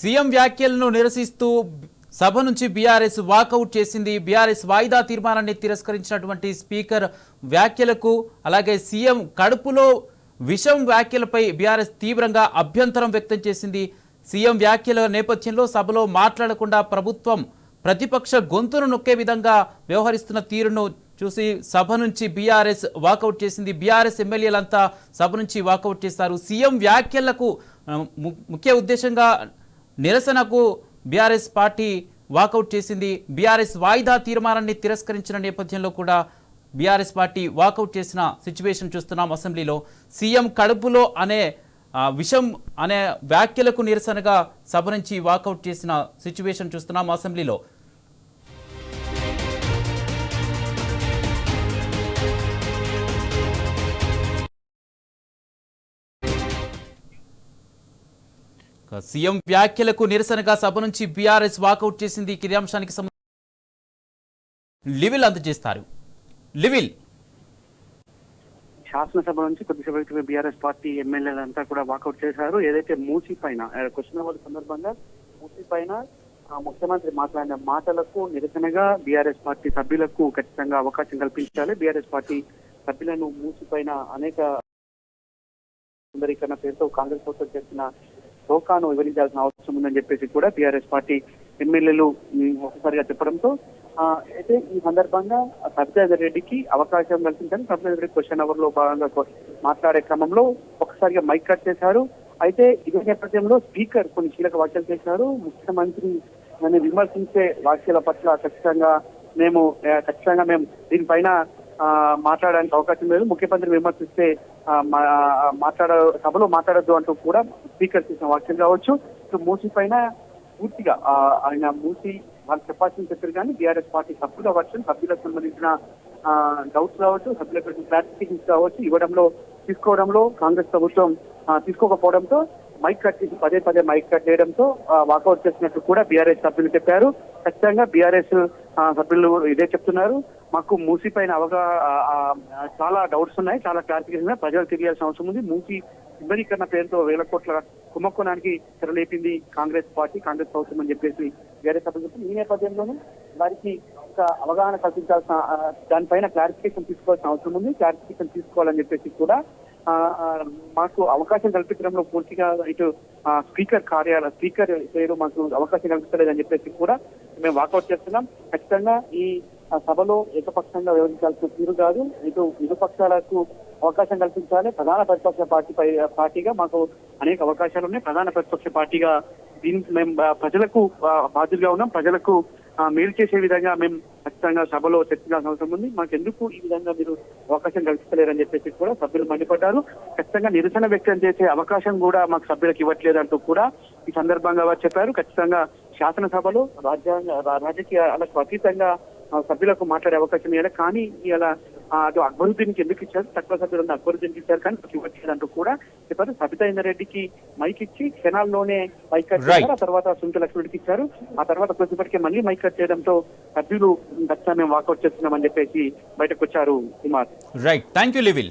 CM వ్యాఖ్యలను నిరసిస్తూ సభ నుంచి బీఆర్ఎస్ వాకౌట్ చేసింది. బీఆర్ఎస్ వాయిదా తీర్మానాన్ని తిరస్కరించినటువంటి స్పీకర్ వ్యాఖ్యలకు అలాగే సీఎం కడుపులో విషం వ్యాఖ్యలపై బీఆర్ఎస్ తీవ్రంగా అభ్యంతరం వ్యక్తం చేసింది. సీఎం వ్యాఖ్యల నేపథ్యంలో సభలో మాట్లాడకుండా ప్రభుత్వం ప్రతిపక్ష గొంతును నొక్కే విధంగా వ్యవహరిస్తున్న తీరును చూసి సభ నుంచి బీఆర్ఎస్ వాకౌట్ చేసింది. బీఆర్ఎస్ ఎమ్మెల్యేలంతా సభ నుంచి వాకౌట్ చేశారు. సీఎం వ్యాఖ్యలకు ముఖ్య ఉద్దేశంగా నిరసనకు బీఆర్ఎస్ పార్టీ వాకౌట్ చేసింది. బీఆర్ఎస్ వాయిదా తీర్మానాన్ని తిరస్కరించిన నేపథ్యంలో కూడా బీఆర్ఎస్ పార్టీ వాకౌట్ చేసిన సిచ్యువేషన్ చూస్తున్నాం. అసెంబ్లీలో సీఎం కడుపులో అనే విషం అనే వ్యాఖ్యలకు నిరసనగా సభ నుంచి వాకౌట్ చేసిన సిచ్యువేషన్ చూస్తున్నాం అసెంబ్లీలో. సీఎం వ్యాఖ్యలకు నిరసనగా సభ నుంచి బీఆర్ఎస్ వాకౌట్ చేసింది. ఈ అంశానికి లివిల్ అందజేస్తారు. లివిల్ శాసనసభ నుంచి కొద్దిసేపు క్రితం బీఆర్ఎస్ పార్టీ ఎమ్మెల్యేలంతా కూడా వాకౌట్ చేశారు. ఏదైతే మూసీ పైన క్వశ్చన్ అవర్ సందర్భంగా మూసీ పైన ముఖ్యమంత్రి మాట్లాడిన మాటలకు నిరసనగా బీఆర్ఎస్ పార్టీ సభ్యులకు ఖచ్చితంగా అవకాశం కల్పించాలి. బీఆర్ఎస్ పార్టీ సభ్యులను మూసీ పైన అనేక సుందరీకరణ పేరుతో కాంగ్రెస్ ప్రభుత్వం చేసిన టోకాను వివరించాల్సిన అవసరం ఉందని చెప్పేసి కూడా బీఆర్ఎస్ పార్టీ ఎమ్మెల్యేలు ఒకసారిగా చెప్పడంతో అయితే ఈ సందర్భంగా సబితాందర్ రెడ్డికి అవకాశం కల్పించాలని సబితాందర్ రెడ్డి క్వశ్చన్ అవర్ లో భాగంగా మాట్లాడే క్రమంలో ఒకసారిగా మైక్ కట్ చేశారు. అయితే ఇదే నేపథ్యంలో స్పీకర్ కొన్ని కీలక వ్యాఖ్యలు చేశారు. ముఖ్యమంత్రి విమర్శించే వ్యాఖ్యల పట్ల ఖచ్చితంగా మేము దీనిపైన మాట్లాడడానికి అవకాశం లేదు. ముఖ్యమంత్రిని విమర్శిస్తే సభలో మాట్లాడద్దు అంటూ కూడా స్పీకర్ చేసిన వ్యాఖ్యలు కావచ్చు. మూసీ పైన పూర్తిగా ఆయన మూసీ వాళ్ళు చెప్పాల్సింది చెప్పారు కానీ బీఆర్ఎస్ పార్టీ సభ్యుల వర్షన్ సభ్యులకు సంబంధించిన డౌట్స్ కావచ్చు, సభ్యులకు క్లారిఫికేషన్స్ కావచ్చు తీసుకోవడంలో కాంగ్రెస్ ప్రభుత్వం తీసుకోకపోవడంతో మైక్ కట్ చేసి పదే మైక్ కట్ చేయడంతో వాకౌట్ చేసినట్టు కూడా బీఆర్ఎస్ సభ్యులు చెప్పారు. ఖచ్చితంగా బీఆర్ఎస్ సభ్యులు ఇదే చెప్తున్నారు. మాకు మూసీ పైన చాలా డౌట్స్ ఉన్నాయి, చాలా క్లారిఫికేషన్ ఉన్నాయి, ప్రజలు తెలియాల్సిన అవసరం ఉంది. మూసీ విభజీకరణ పేరుతో 1000 కోట్ల కుంభకోణానికి తెరలేపింది కాంగ్రెస్ ప్రభుత్వం అని చెప్పేసి బీఆర్ఎస్ సభ్యులు చెప్తుంది. ఈ నేపథ్యంలోనే వారికి ఒక అవగాహన కల్పించాల్సిన దానిపైన క్లారిఫికేషన్ తీసుకోవాల్సిన అవసరం ఉంది. క్లారిఫికేషన్ తీసుకోవాలని చెప్పేసి కూడా మాకు అవకాశం కల్పించడంలో పూర్తిగా ఇటు స్పీకర్ పేరు మాకు అవకాశం కల్పించలేదని చెప్పేసి కూడా మేము వాకౌట్ చేస్తున్నాం. ఖచ్చితంగా ఈ సభలో ఏకపక్షంగా వ్యవహరించాల్సిన తీరు కాదు, ఇటు ఇరుపక్షాలకు అవకాశం కల్పించాలి. ప్రధాన ప్రతిపక్ష పార్టీగా మాకు అనేక అవకాశాలు ఉన్నాయి. ప్రధాన ప్రతిపక్ష పార్టీగా దీనికి మేము ప్రజలకు బాధ్యులుగా ఉన్నాం. ప్రజలకు మేలు చేసే విధంగా మేము ఖచ్చితంగా సభలో చర్చించాల్సిన అవసరం ఉంది. మాకెందుకు ఈ విధంగా మీరు అవకాశం కల్పిస్తలేరని చెప్పేసి కూడా సభ్యులు మండిపడ్డారు. ఖచ్చితంగా నిరసన వ్యక్తం చేసే అవకాశం కూడా మాకు సభ్యులకు ఇవ్వట్లేదంటూ కూడా ఈ సందర్భంగా వారు చెప్పారు. ఖచ్చితంగా శాసనసభలో రాజకీయాలకు అతీతంగా సభ్యులకు మాట్లాడే అవకాశం ఇవ్వాలి. కానీ ఇలా అటు అక్బరుద్దీన్కి ఎందుకు ఇచ్చారు, తక్కువ సభ్యులను అక్బరుద్దీన్కి ఇచ్చారు కానీ ఇవ్వట్లేదంటూ కూడా చెప్పారు. సబితాందర్ రెడ్డికి మైక్ ఇచ్చి క్షణాల్లోనే మైక్ కట్ చేశారు. ఆ తర్వాత సునీత లక్ష్మణుడికి ఇచ్చారు. ఆ తర్వాత కొద్దిసేపటికే మళ్ళీ మైక్ కట్ చేయడంతో సభ్యులు ఖచ్చితంగా మేము వాకౌట్ చేస్తున్నామని చెప్పేసి బయటకు వచ్చారు. Kumar right, thank you లివిల్.